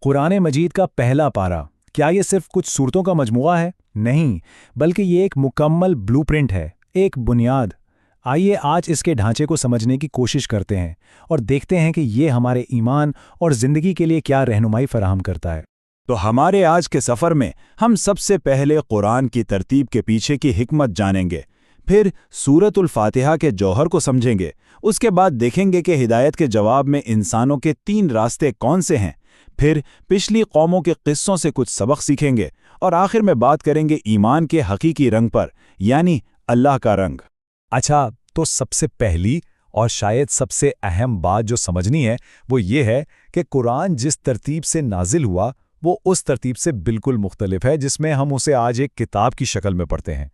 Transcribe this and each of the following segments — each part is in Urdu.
قرآن مجید کا پہلا پارہ کیا یہ صرف کچھ صورتوں کا مجموعہ ہے؟ نہیں، بلکہ یہ ایک مکمل بلو پرنٹ ہے، ایک بنیاد۔ آئیے آج اس کے ڈھانچے کو سمجھنے کی کوشش کرتے ہیں اور دیکھتے ہیں کہ یہ ہمارے ایمان اور زندگی کے لیے کیا رہنمائی فراہم کرتا ہے۔ تو ہمارے آج کے سفر میں ہم سب سے پہلے قرآن کی ترتیب کے پیچھے کی حکمت جانیں گے، پھر سورۃ الفاتحہ کے جوہر کو سمجھیں گے، اس کے بعد دیکھیں گے کہ ہدایت کے جواب میں انسانوں کے 3 راستے کون سے ہیں، پھر پچھلی قوموں کے قصوں سے کچھ سبق سیکھیں گے، اور آخر میں بات کریں گے ایمان کے حقیقی رنگ پر، یعنی اللہ کا رنگ۔ اچھا، تو سب سے پہلی اور شاید سب سے اہم بات جو سمجھنی ہے وہ یہ ہے کہ قرآن جس ترتیب سے نازل ہوا وہ اس ترتیب سے بالکل مختلف ہے جس میں ہم اسے آج ایک کتاب کی شکل میں پڑھتے ہیں،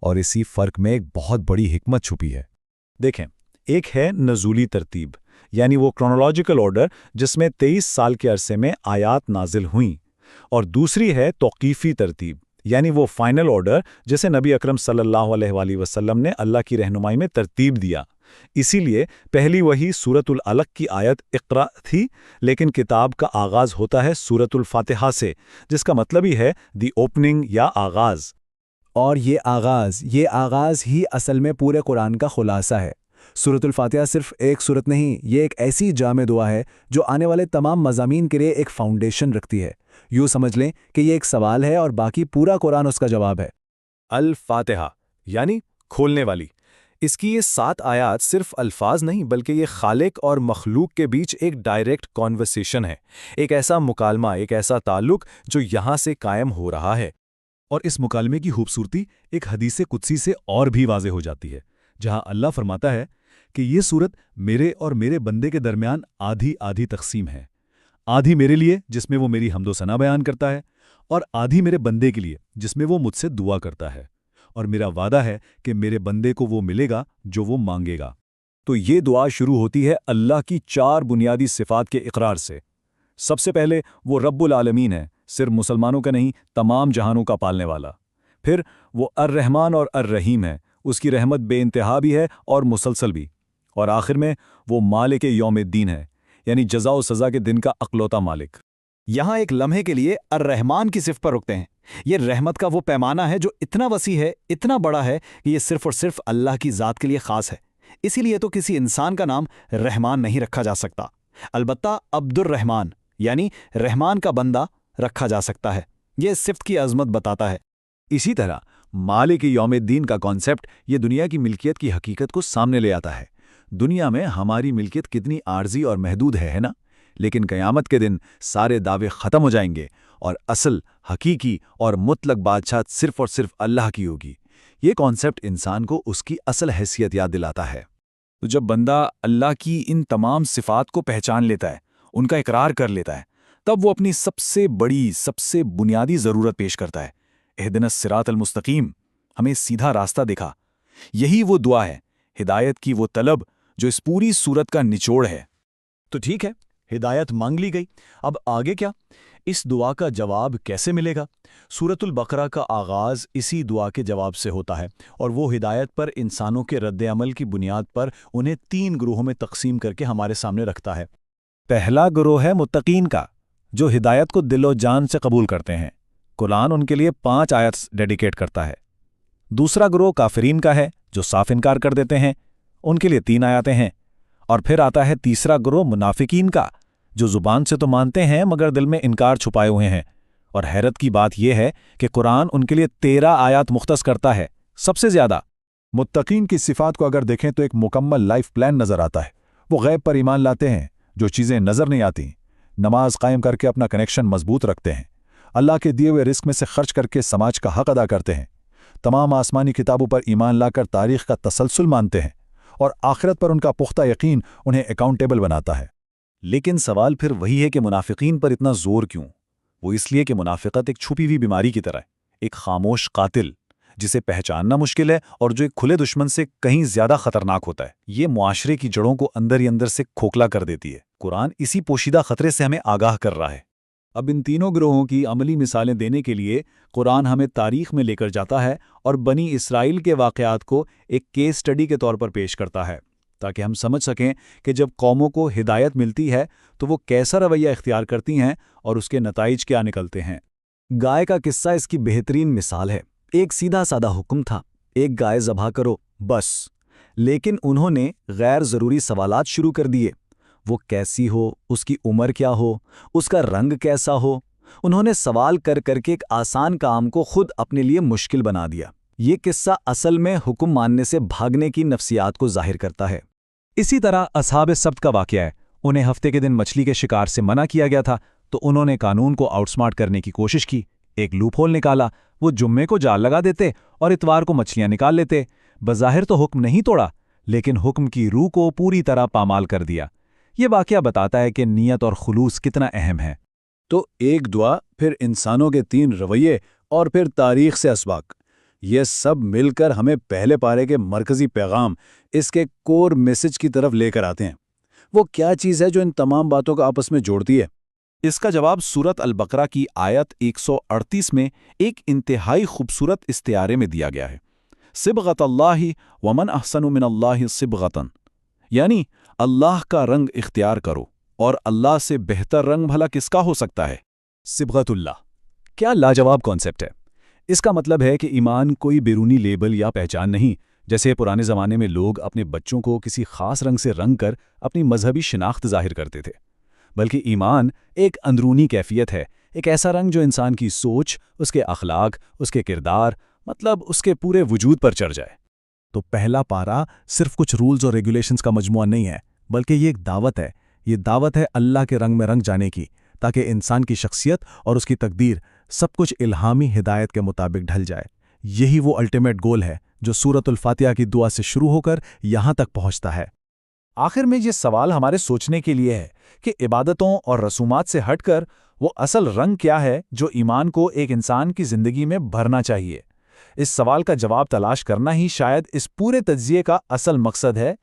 اور اسی فرق میں ایک بہت بڑی حکمت چھپی ہے۔ دیکھیں، ایک ہے نزولی ترتیب، یعنی وہ کرونالوجیکل آرڈر جس میں 23 سال کے عرصے میں آیات نازل ہوئیں، اور دوسری ہے توقیفی ترتیب، یعنی وہ فائنل آرڈر جسے نبی اکرم صلی اللہ علیہ وآلہ وسلم نے اللہ کی رہنمائی میں ترتیب دیا۔ اسی لیے پہلی وحی سورۃ العلق کی آیت اقرأ تھی، لیکن کتاب کا آغاز ہوتا ہے سورۃ الفاتحہ سے، جس کا مطلب ہی ہے دی اوپننگ یا آغاز۔ اور یہ آغاز ہی اصل میں پورے قرآن کا خلاصہ ہے۔ سورۃ الفاتحہ صرف ایک سورت نہیں، یہ ایک ایسی جامع دعا ہے جو آنے والے تمام مضامین کے لیے ایک فاؤنڈیشن رکھتی ہے۔ یوں سمجھ لیں کہ یہ ایک سوال ہے اور باقی پورا قرآن اس کا جواب ہے۔ الفاتحہ یعنی کھولنے والی، اس کی یہ 7 آیات صرف الفاظ نہیں بلکہ یہ خالق اور مخلوق کے بیچ ایک ڈائریکٹ کانورسیشن ہے، ایک ایسا مکالمہ، ایک ایسا تعلق جو یہاں سے قائم ہو رہا ہے۔ اور اس مکالمے کی خوبصورتی ایک حدیث قدسی سے اور بھی واضح ہو جاتی ہے، جہاں اللہ فرماتا ہے کہ یہ صورت میرے اور میرے بندے کے درمیان آدھی آدھی تقسیم ہے، آدھی میرے لیے جس میں وہ میری حمد و ثنا بیان کرتا ہے، اور آدھی میرے بندے کے لیے جس میں وہ مجھ سے دعا کرتا ہے، اور میرا وعدہ ہے کہ میرے بندے کو وہ ملے گا جو وہ مانگے گا۔ تو یہ دعا شروع ہوتی ہے اللہ کی 4 بنیادی صفات کے اقرار سے۔ سب سے پہلے وہ رب العالمین ہے، صرف مسلمانوں کا نہیں، تمام جہانوں کا پالنے والا۔ پھر وہ الرحمن اور الرحیم ہے، اس کی رحمت بے انتہا بھی ہے اور مسلسل بھی۔ اور آخر میں وہ مالک یوم الدین ہے، یعنی جزا و سزا کے دن کا اکلوتا مالک۔ یہاں ایک لمحے کے لیے الرحمن کی صفت پر رکتے ہیں۔ یہ رحمت کا وہ پیمانہ ہے جو اتنا وسیع ہے، اتنا بڑا ہے کہ یہ صرف اور صرف اللہ کی ذات کے لیے خاص ہے۔ اسی لیے تو کسی انسان کا نام رحمان نہیں رکھا جا سکتا، البتہ عبد الرحمن یعنی رحمان کا بندہ رکھا جا سکتا ہے۔ یہ اس صفت کی عظمت بتاتا ہے۔ اسی طرح مالک یوم الدین کا کانسیپٹ یہ دنیا کی ملکیت کی حقیقت کو سامنے لے آتا ہے۔ دنیا میں ہماری ملکیت کتنی عارضی اور محدود ہے نا، لیکن قیامت کے دن سارے دعوے ختم ہو جائیں گے اور اصل، حقیقی اور مطلق بادشاہت صرف اور صرف اللہ کی ہوگی۔ یہ کانسیپٹ انسان کو اس کی اصل حیثیت یاد دلاتا ہے۔ تو جب بندہ اللہ کی ان تمام صفات کو پہچان لیتا ہے، ان کا اقرار کر لیتا ہے، تب وہ اپنی سب سے بڑی، سب سے بنیادی ضرورت پیش کرتا ہے، اہدنا الصراط المستقیم، ہمیں سیدھا راستہ دکھا۔ یہی وہ دعا ہے، ہدایت کی وہ طلب جو اس پوری صورت کا نچوڑ ہے۔ تو ٹھیک ہے، ہدایت مانگ لی گئی، اب آگے کیا؟ اس دعا کا جواب کیسے ملے گا؟ سورۃ البقرہ کا آغاز اسی دعا کے جواب سے ہوتا ہے، اور وہ ہدایت پر انسانوں کے رد عمل کی بنیاد پر انہیں 3 گروہوں میں تقسیم کر کے ہمارے سامنے رکھتا ہے۔ پہلا گروہ ہے متقین کا، جو ہدایت کو دل و جان سے قبول کرتے ہیں۔ قرآن ان کے لیے 5 آیات ڈیڈیکیٹ کرتا ہے۔ دوسرا گروہ کافرین کا ہے، جو صاف انکار کر دیتے ہیں، ان کے لیے 3 آیاتیں ہیں۔ اور پھر آتا ہے تیسرا گروہ منافقین کا، جو زبان سے تو مانتے ہیں مگر دل میں انکار چھپائے ہوئے ہیں۔ اور حیرت کی بات یہ ہے کہ قرآن ان کے لیے 13 آیات مختص کرتا ہے، سب سے زیادہ۔ متقین کی صفات کو اگر دیکھیں تو ایک مکمل لائف پلان نظر آتا ہے۔ وہ غیب پر ایمان لاتے ہیں، جو چیزیں نظر نہیں آتی، نماز قائم کر کے اپنا کنیکشن مضبوط رکھتے ہیں، اللہ کے دیے ہوئے رزق میں سے خرچ کر کے سماج کا حق ادا کرتے ہیں، تمام آسمانی کتابوں پر ایمان لا کر تاریخ کا تسلسل مانتے ہیں، اور آخرت پر ان کا پختہ یقین انہیں اکاؤنٹیبل بناتا ہے۔ لیکن سوال پھر وہی ہے کہ منافقین پر اتنا زور کیوں؟ وہ اس لیے کہ منافقت ایک چھپی ہوئی بیماری کی طرح ہے، ایک خاموش قاتل جسے پہچاننا مشکل ہے اور جو ایک کھلے دشمن سے کہیں زیادہ خطرناک ہوتا ہے۔ یہ معاشرے کی جڑوں کو اندر ہی اندر سے کھوکھلا کر دیتی ہے۔ قرآن اسی پوشیدہ خطرے سے ہمیں آگاہ کر رہا ہے۔ اب ان تینوں گروہوں کی عملی مثالیں دینے کے لیے قرآن ہمیں تاریخ میں لے کر جاتا ہے اور بنی اسرائیل کے واقعات کو ایک کیس سٹڈی کے طور پر پیش کرتا ہے۔ تاکہ ہم سمجھ سکیں کہ جب قوموں کو ہدایت ملتی ہے تو وہ کیسا رویہ اختیار کرتی ہیں اور اس کے نتائج کیا نکلتے ہیں۔ گائے کا قصہ اس کی بہترین مثال ہے۔ ایک سیدھا سادہ حکم تھا، ایک گائے ذبح کرو، بس۔ لیکن انہوں نے غیر ضروری سوالات شروع کر دیے۔ وہ کیسی ہو، اس کی عمر کیا ہو، اس کا رنگ کیسا ہو۔ انہوں نے سوال کر کر کے ایک آسان کام کو خود اپنے لیے مشکل بنا دیا۔ یہ قصہ اصل میں حکم ماننے سے بھاگنے کی نفسیات کو ظاہر کرتا ہے۔ اسی طرح اصحاب سبت کا واقعہ ہے۔ انہیں ہفتے کے دن مچھلی کے شکار سے منع کیا گیا تھا، تو انہوں نے قانون کو آؤٹ سمارٹ کرنے کی کوشش کی، ایک لوپ ہول نکالا۔ وہ جمعے کو جال لگا دیتے اور اتوار کو مچھلیاں نکال لیتے۔ بظاہر تو حکم نہیں توڑا، لیکن حکم کی روح کو پوری طرح پامال کر دیا۔ یہ واقعہ بتاتا ہے کہ نیت اور خلوص کتنا اہم ہے۔ تو ایک دعا، پھر انسانوں کے 3 رویے اور پھر تاریخ سے اسباق، یہ سب مل کر ہمیں پہلے پارے کے مرکزی پیغام، اس کے کور میسج کی طرف لے کر آتے ہیں۔ وہ کیا چیز ہے جو ان تمام باتوں کو آپس میں جوڑتی ہے؟ اس کا جواب سورت البقرہ کی آیت 138 میں ایک انتہائی خوبصورت استعارے میں دیا گیا ہے۔ صبغۃ اللہ ومن احسن من اللہ صبغۃً، یعنی اللہ کا رنگ اختیار کرو، اور اللہ سے بہتر رنگ بھلا کس کا ہو سکتا ہے؟ صبغت اللہ، کیا لاجواب کانسیپٹ ہے۔ اس کا مطلب ہے کہ ایمان کوئی بیرونی لیبل یا پہچان نہیں، جیسے پرانے زمانے میں لوگ اپنے بچوں کو کسی خاص رنگ سے رنگ کر اپنی مذہبی شناخت ظاہر کرتے تھے، بلکہ ایمان ایک اندرونی کیفیت ہے، ایک ایسا رنگ جو انسان کی سوچ، اس کے اخلاق، اس کے کردار، مطلب اس کے پورے وجود پر چڑھ جائے۔ تو پہلا پارا صرف کچھ رولز اور ریگولیشنز کا مجموعہ نہیں ہے، بلکہ یہ ایک دعوت ہے۔ یہ دعوت ہے اللہ کے رنگ میں رنگ جانے کی، تاکہ انسان کی شخصیت اور اس کی تقدیر سب کچھ الہامی ہدایت کے مطابق ڈھل جائے۔ یہی وہ الٹیمیٹ گول ہے جو سورۃ الفاتحہ کی دعا سے شروع ہو کر یہاں تک پہنچتا ہے۔ آخر میں یہ سوال ہمارے سوچنے کے لیے ہے کہ عبادتوں اور رسومات سے ہٹ کر وہ اصل رنگ کیا ہے جو ایمان کو ایک انسان کی زندگی میں بھرنا چاہیے۔ اس سوال کا جواب تلاش کرنا ہی شاید اس پورے تجزیے کا اصل مقصد ہے